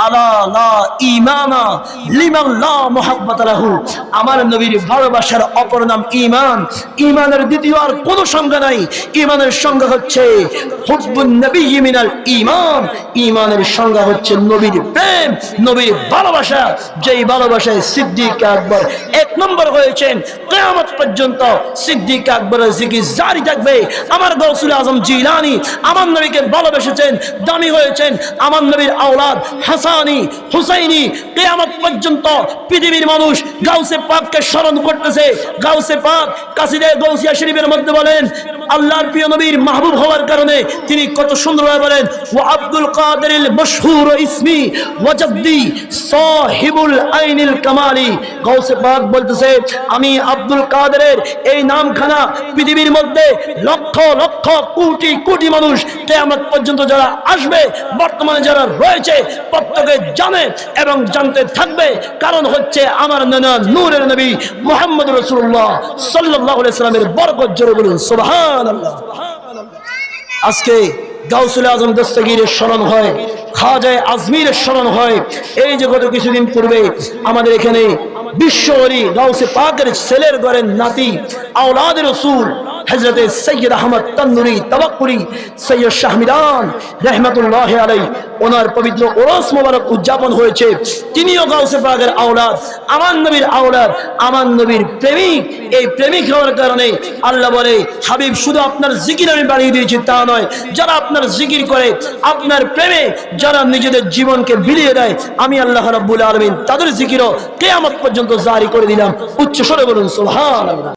আলা লা ঈমানা লিমান লা মুহাব্বাতা লাহু। আমার নবীর ভালোবাসার অপর নাম ঈমান। ঈমানের দ্বিতীয় আর কোনো সংজ্ঞা নাই। ঈমানের সংজ্ঞা হচ্ছে হুব্বুন নবিয়্যি মিনাল ঈমান। ঈমানের সংজ্ঞা হচ্ছে নবীর প্রেম, নবীর ভালোবাসা। যেই ভালোবাসায় সিদ্দিক আকবর এক নম্বর হয়েছেন, কিয়ামত পর্যন্ত সিদ্দিক আকবরের জিকির জারি থাকবে। আমার গাউসুল আজম জিলানী আমার নবীকে ভালোবেসেছেন, দামি হয়েছেন। আমার নবীর আওলাদ হাসানি হুসাইনি, কিয়ামত পর্যন্ত পৃথিবীর মানুষ গাউসে পাককে স্মরণ করতেছে। গাউসে পাক কাসিদে গাউসিয়া শরীফের মধ্যে বলেন, আল্লাহর প্রিয় নবীর মাহবুব হওয়ার কারণে তিনি কত সুন্দরভাবে বলেন, ওয়া আব্দুল কাদেরিল মশহুর ইসমি ওয়াজদি সাহিবুল আইনিল কামালি। গাউসে পাক বলতেছে, আমি আব্দুল কাদেরের এই নামখানা পৃথিবীর মধ্যে লক্ষ লক্ষ কোটি কোটি মানুষ কিয়ামত পর্যন্ত যারা আসবে, বর্তমানে যারা রয়েছে, প্রত্যেকে জানে এবং জানতে থাকবে। কারণ হচ্ছে আমার নানা নূরের নবী মুহাম্মদ রাসূলুল্লাহ সাল্লাল্লাহু আলাইহি সাল্লামের বরকত। জোরে বলুন সুবহানাল্লাহ। আজকে গাউসুল আজম দস্তগীরের স্মরণ হয়, খাজায়ে আজমিরের স্মরণ হয়। এই যে গত কিছুদিন পূর্বে আমাদের এখানে বিশ্ব ওলি গাউসে পাকের ছেলের ঘরের নাতি আওলাদ রাসূল হযরত সৈয়দ আহমদ তাননুরী তাওয়াক্কুলি সৈয়দ শাহমিদান রাহমাতুল্লাহি আলাইহি, ওনার পবিত্র ওরস মোবারক উদযাপন হয়েছে। তিনিও গাউসে পাকের আওলাদ, আমার নবীর আওলাদ, আমার নবীর প্রেমিক। এই প্রেমিক হওয়ার কারণে আল্লাহ বলে, হাবিব শুধু আপনার জিকির আমি বাড়িয়ে দিয়েছি তা নয়, যারা আপনার জিকির করে, আপনার প্রেমে যারা নিজেদের জীবনকে বিলিয়ে দেয়, আমি আল্লাহ রাব্বুল আলামিন তাদের জিকিরও কিয়ামত পর্যন্ত জারি করে দিলাম। উচ্চ স্বরে বলুন সুবহানাল্লাহ।